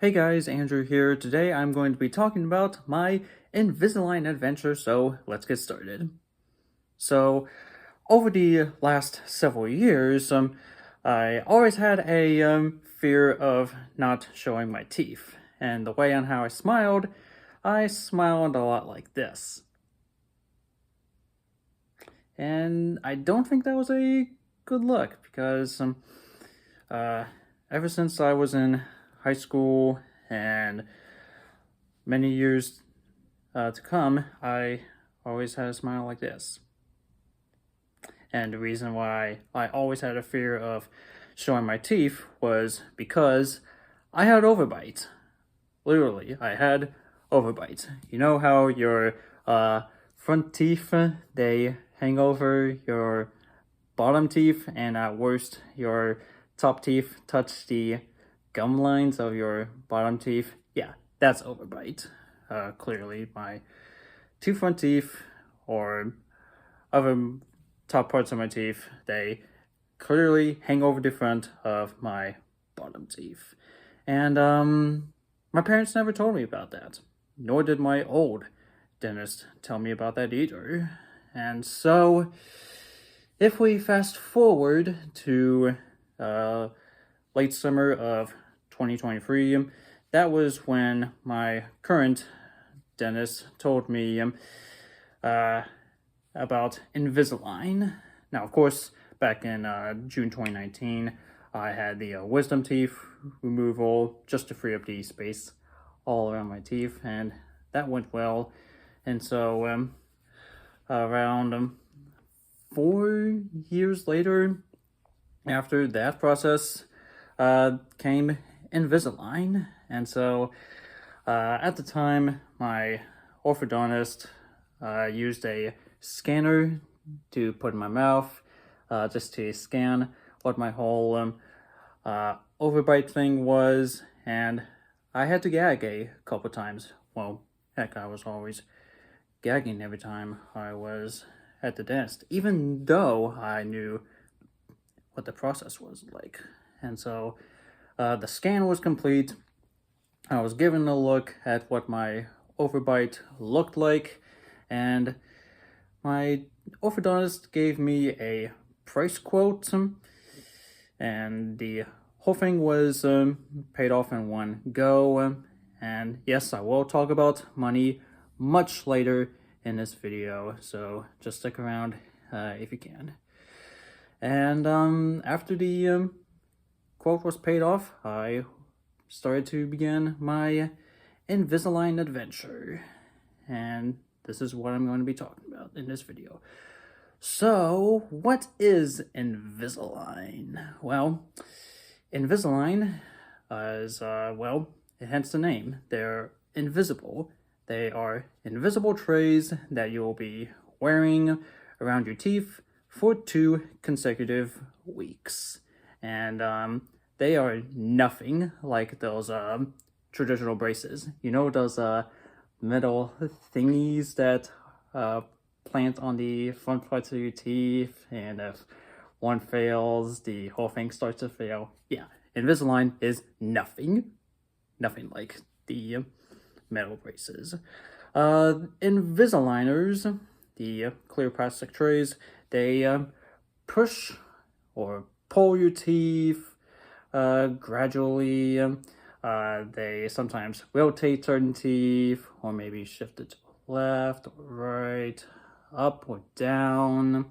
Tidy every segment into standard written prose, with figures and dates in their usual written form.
Hey guys, Andrew here. Today I'm going to be talking about my Invisalign adventure, so let's get started. So, over the last several years, I always had a fear of not showing my teeth, and the way on how I smiled a lot like this. And I don't think that was a good look because uh, ever since I was in high school and many years to come, I always had a smile like this. And the reason why I always had a fear of showing my teeth was because I had overbite. Literally, I had overbite. You know how your front teeth, they hang over your bottom teeth, and at worst, your top teeth touch the gum lines of your bottom teeth? Yeah, that's overbite. Clearly, my two front teeth or other top parts of my teeth, they clearly hang over the front of my bottom teeth. And my parents never told me about that, nor did my old dentist tell me about that either. And so, if we fast forward to late summer of 2023, that was when my current dentist told me about Invisalign. Now, of course, back in June 2019, I had the wisdom teeth removal just to free up the space all around my teeth, and that went well. And so, around 4 years later, after that process, came Invisalign. And so, at the time, my orthodontist used a scanner to put in my mouth, just to scan what my whole overbite thing was, and I had to gag a couple times. Well, heck, I was always gagging every time I was at the dentist, even though I knew what the process was like. And so the scan was complete. I was given a look at what my overbite looked like, and my orthodontist gave me a price quote, and the whole thing was paid off in one go. And yes, I will talk about money much later in this video, so just stick around if you can. And after the quote was paid off, I started to begin my Invisalign adventure. And this is what I'm going to be talking about in this video. So, what is Invisalign? Well, Invisalign is, hence the name. They're invisible. They are invisible trays that you'll be wearing around your teeth for 2 consecutive weeks. And they are nothing like those traditional braces. You know those metal thingies that plant on the front parts of your teeth, and if one fails, the whole thing starts to fail. Yeah, Invisalign is nothing like the metal braces. Invisaligners, the clear plastic trays, they push or pull your teeth gradually. They sometimes rotate certain teeth, or maybe shift it to the left or right, up or down.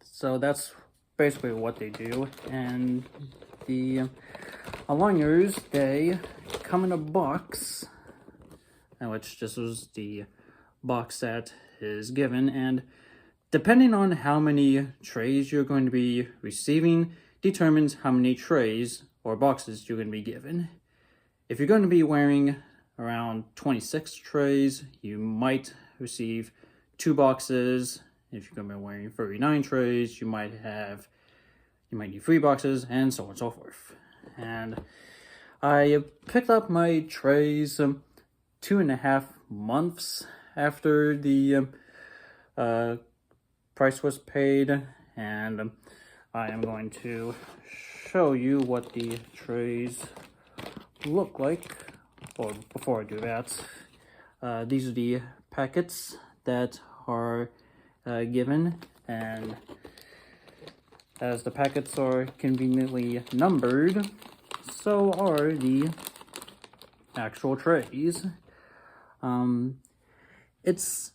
So that's basically what they do. And the aligners, they come in a box, which this was the box that is given, and depending on how many trays you're going to be receiving determines how many trays or boxes you're going to be given. If you're going to be wearing around 26 trays, you might receive 2 boxes. If you're going to be wearing 39 trays, you might need 3 boxes, and so on and so forth. And I picked up my trays 2.5 months after the price was paid, and I am going to show you what the trays look like. Or before I do that, these are the packets that are given, and as the packets are conveniently numbered, so are the actual trays. It's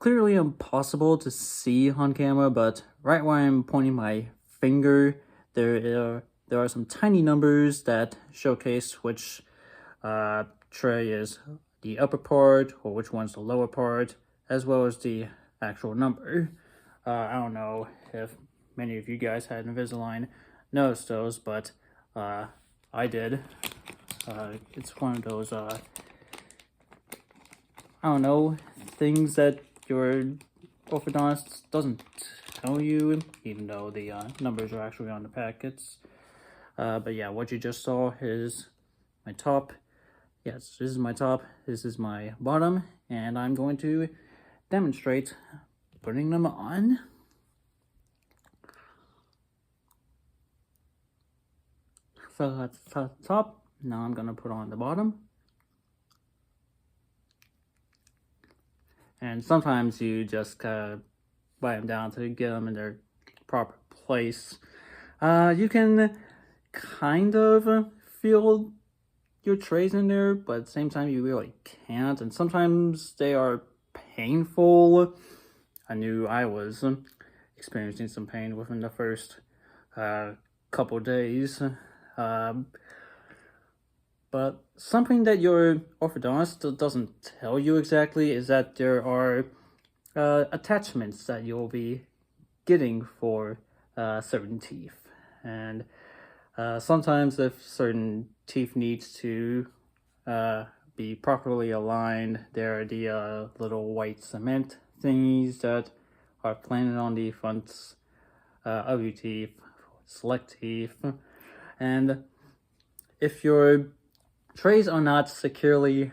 clearly impossible to see on camera, but right where I'm pointing my finger, there are some tiny numbers that showcase which tray is the upper part or which one's the lower part, as well as the actual number. I don't know if many of you guys had Invisalign noticed those, but I did. It's one of those I don't know, things that your orthodontist doesn't tell you, even though the numbers are actually on the packets. But yeah, what you just saw is my top. Yes, this is my top, this is my bottom, and I'm going to demonstrate putting them on. So that's the top. Now I'm going to put on the bottom. And sometimes you just bite them down to get them in their proper place. You can kind of feel your trays in there, but at the same time you really can't. And sometimes they are painful. I knew I was experiencing some pain within the first couple days. But something that your orthodontist doesn't tell you exactly is that there are attachments that you'll be getting for certain teeth. And sometimes if certain teeth needs to be properly aligned, there are the little white cement thingies that are planted on the fronts of your teeth, select teeth. And if your trays are not securely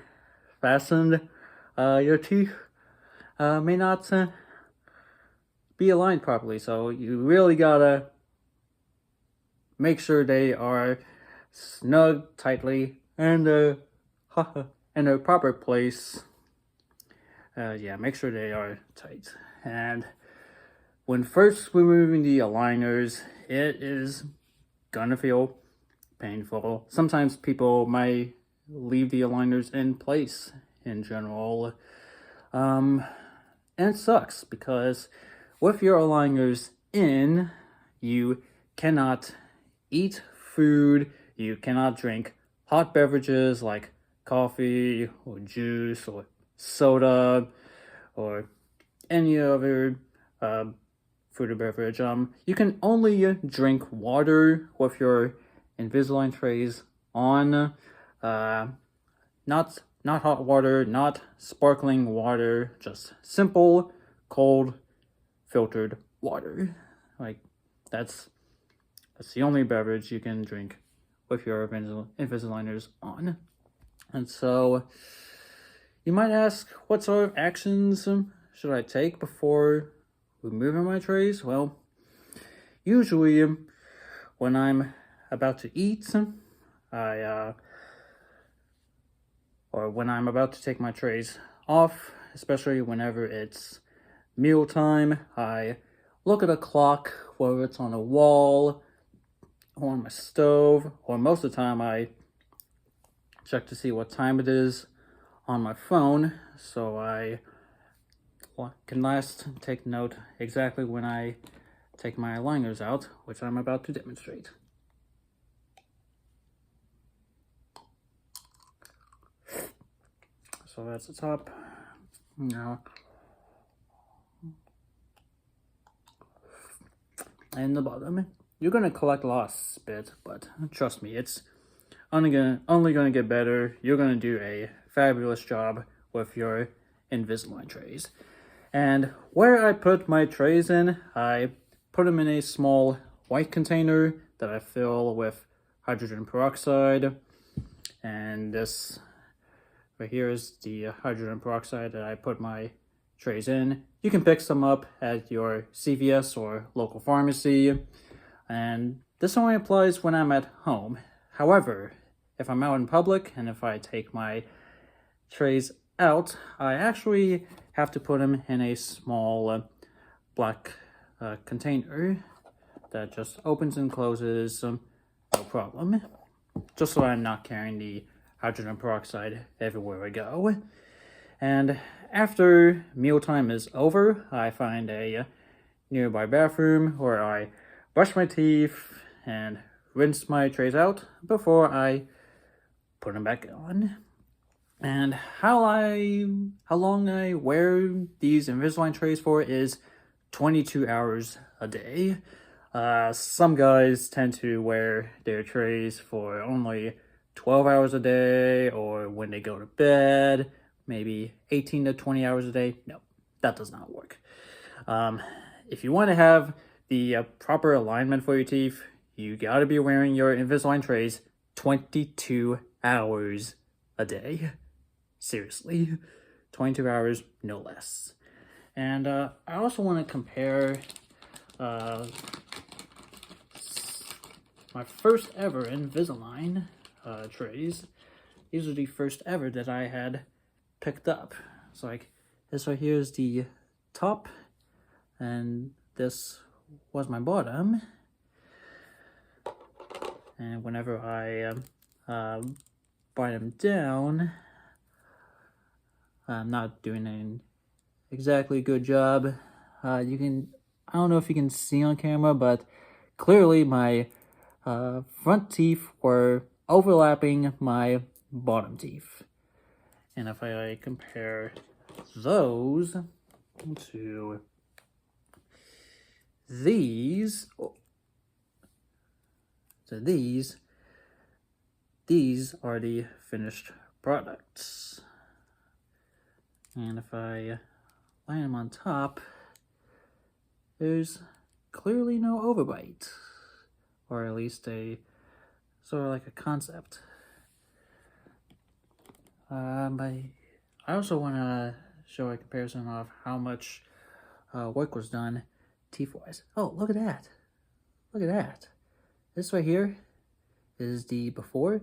fastened, your teeth may not be aligned properly. So you really gotta make sure they are snug tightly and in a proper place. Yeah, make sure they are tight. And when first removing the aligners, it is gonna feel painful. Sometimes people might leave the aligners in place in general. And it sucks because with your aligners in, you cannot eat food, you cannot drink hot beverages like coffee or juice or soda or any other food or beverage. You can only drink water with your Invisalign trays on. Not hot water, not sparkling water, just simple, cold, filtered water. Like, that's the only beverage you can drink with your Invisaligners on. And so, you might ask, what sort of actions should I take before removing my trays? Well, usually when I'm about to eat, or when I'm about to take my trays off, especially whenever it's mealtime, I look at a clock, whether it's on a wall or on my stove, or most of the time I check to see what time it is on my phone, so I can take note exactly when I take my aligners out, which I'm about to demonstrate. So that's the top. Now, and the bottom. You're gonna collect a lot of spit, but trust me, it's only gonna get better. You're gonna do a fabulous job with your Invisalign trays. And where I put my trays in, I put them in a small white container that I fill with hydrogen peroxide. And this right here is the hydrogen peroxide that I put my trays in. You can pick some up at your CVS or local pharmacy. And this only applies when I'm at home. However, if I'm out in public and if I take my trays out, I actually have to put them in a small black container that just opens and closes, no problem. Just so I'm not carrying the hydrogen peroxide everywhere I go. And after mealtime is over, I find a nearby bathroom where I brush my teeth and rinse my trays out before I put them back on. And how long I wear these Invisalign trays for is 22 hours a day. Some guys tend to wear their trays for only 12 hours a day, or when they go to bed, maybe 18 to 20 hours a day. No, that does not work. If you want to have the proper alignment for your teeth, you gotta be wearing your Invisalign trays 22 hours a day. Seriously, 22 hours, no less. And I also want to compare my first ever Invisalign trays. These are the first ever that I had picked up. So like this right here is the top, and this was my bottom. And whenever I bite them down, I'm not doing an exactly good job. I don't know if you can see on camera, but clearly my front teeth were overlapping my bottom teeth. And if I compare those to these, these are the finished products. And if I line them on top, there's clearly no overbite, or at least a sort of like a concept. I also want to show a comparison of how much work was done teeth-wise. Oh, look at that. Look at that. This right here is the before,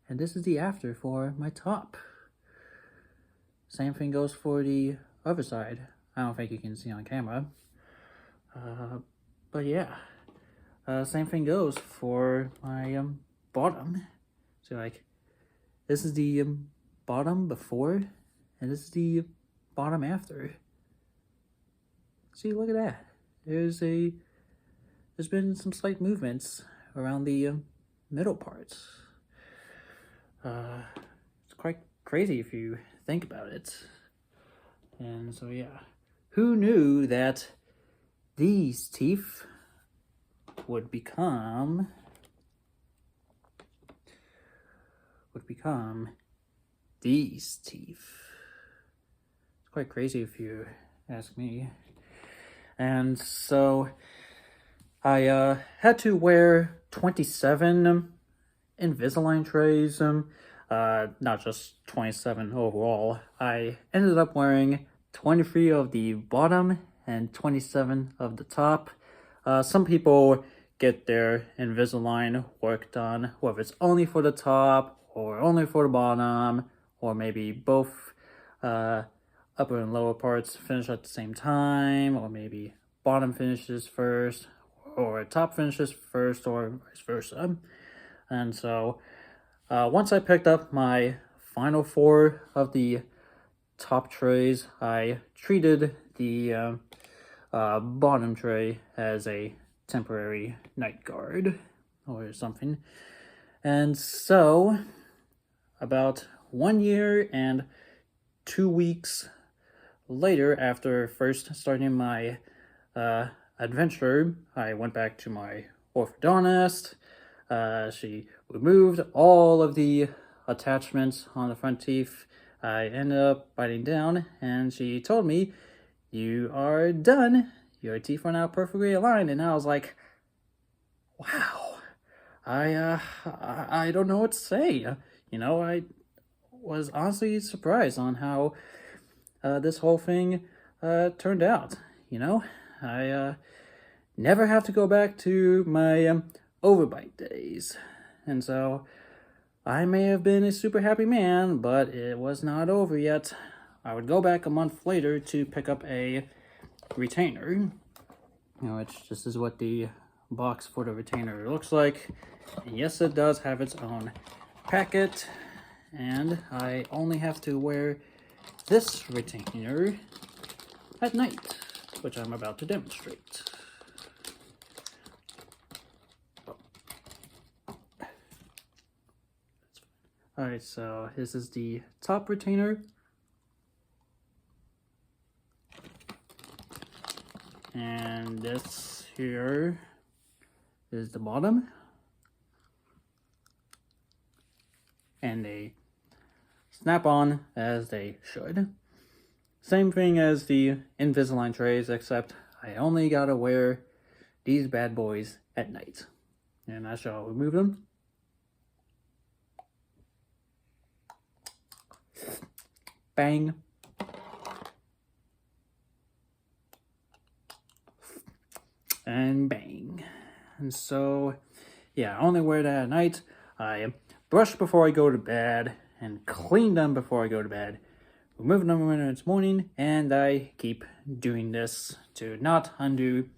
and this is the after for my top. Same thing goes for the other side. I don't think you can see on camera. But yeah. Same thing goes for my bottom. So like, this is the bottom before, and this is the bottom after. See, look at that. There's been some slight movements around the middle parts. It's quite crazy if you think about it. And so yeah, who knew that these teeth would become these teeth? It's quite crazy if you ask me. And so I had to wear 27 Invisalign trays, not just 27 overall. I ended up wearing 23 of the bottom and 27 of the top. Some people get their Invisalign work done, whether it's only for the top or only for the bottom, or maybe both upper and lower parts finish at the same time, or maybe bottom finishes first or top finishes first, or vice versa. And so once I picked up my final 4 of the top trays, I treated the bottom tray as a temporary night guard or something. And so about 1 year and 2 weeks later, after first starting my adventure, I went back to my orthodontist. She removed all of the attachments on the front teeth. I ended up biting down, and she told me, "You are done. Your teeth are now perfectly aligned." And I was like, wow. I don't know what to say. You know, I was honestly surprised on how this whole thing turned out. You know, I never have to go back to my overbite days. And so I may have been a super happy man, but it was not over yet. I would go back a month later to pick up a retainer, which this is what the box for the retainer looks like. And yes, it does have its own packet, and I only have to wear this retainer at night, which I'm about to demonstrate. Alright, so this is the top retainer. And this here is the bottom. And they snap on as they should. Same thing as the Invisalign trays, except I only gotta wear these bad boys at night. And I shall remove them. Bang. And bang. And so, yeah, I only wear that at night. I brush before I go to bed and clean them before I go to bed. Remove them when it's morning, and I keep doing this to not undo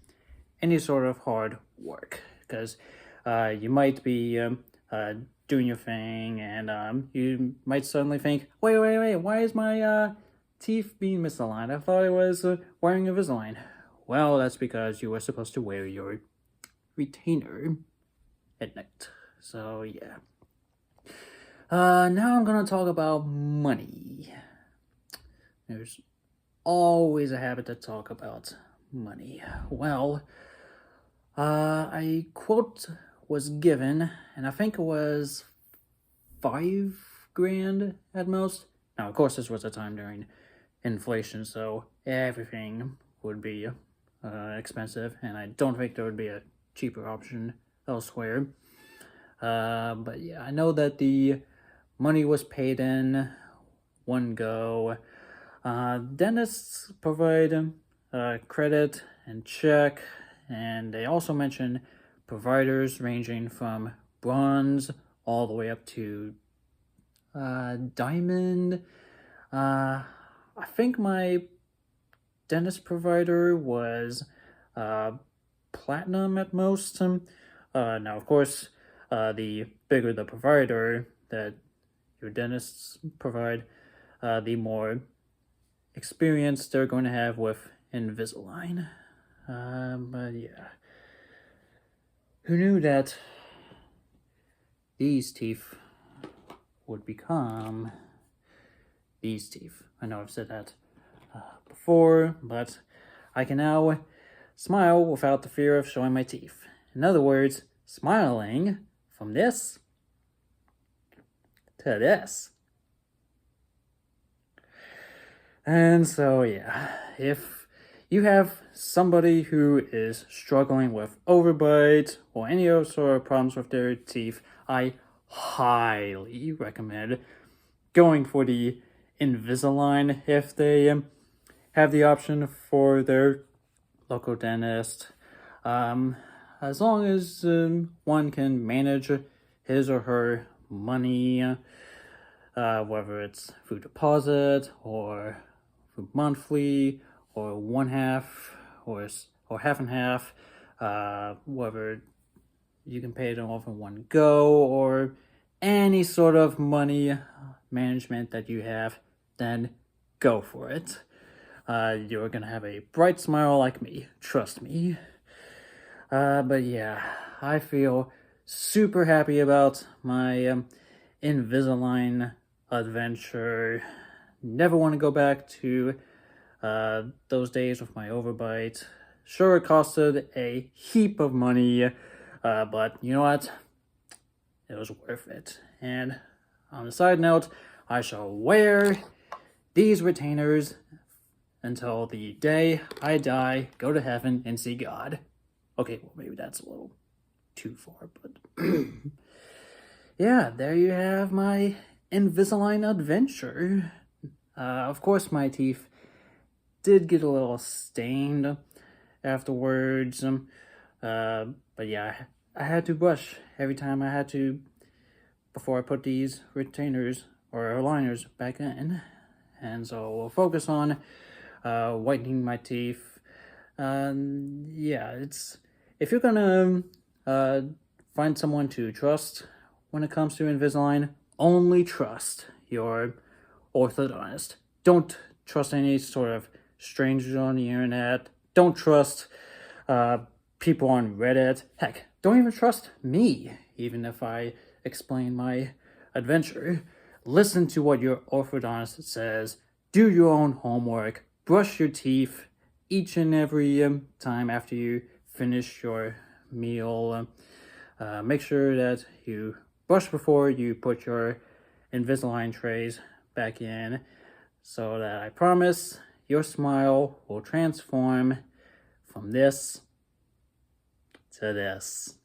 any sort of hard work. Because you might be doing your thing, and you might suddenly think, wait, why is my teeth being misaligned? I thought I was wearing Invisalign. Well, that's because you were supposed to wear your retainer at night. So, yeah. Now I'm gonna talk about money. There's always a habit to talk about money. Well, a quote was given, and I think it was $5,000 at most. Now, of course, this was a time during inflation, so everything would be expensive, and I don't think there would be a cheaper option elsewhere. But yeah, I know that the money was paid in one go. Dentists provide credit and check, and they also mention providers ranging from bronze all the way up to diamond. I think my dentist provider was platinum at most. Now, of course, the bigger the provider that your dentists provide, the more experience they're going to have with Invisalign. But yeah, who knew that these teeth would become these teeth? I know I've said that before, but I can now smile without the fear of showing my teeth. In other words, smiling from this to this. And so, yeah, if you have somebody who is struggling with overbite or any other sort of problems with their teeth, I highly recommend going for the Invisalign if they have the option for their local dentist. As long as one can manage his or her money, whether it's through deposit or through monthly or one half or half and half, whether you can pay it off in one go or any sort of money management that you have, then go for it. You're gonna have a bright smile like me, trust me. But yeah, I feel super happy about my Invisalign adventure. Never want to go back to those days with my overbite. Sure, it costed a heap of money, but you know what? It was worth it. And on a side note, I shall wear these retainers until the day I die, go to heaven, and see God. Okay, well, maybe that's a little too far, but yeah, there you have my Invisalign adventure. Of course, my teeth did get a little stained afterwards, but yeah, I had to brush every time I had to, before I put these retainers or aligners back in. And so we'll focus on whitening my teeth. Yeah, it's, if you're gonna find someone to trust when it comes to Invisalign, only trust your orthodontist. Don't trust any sort of strangers on the internet. Don't trust people on Reddit. Heck, don't even trust me, even if I explain my adventure. Listen to what your orthodontist says. Do your own homework. Brush your teeth each and every time after you finish your meal. Make sure that you brush before you put your Invisalign trays back in, so that I promise your smile will transform from this to this.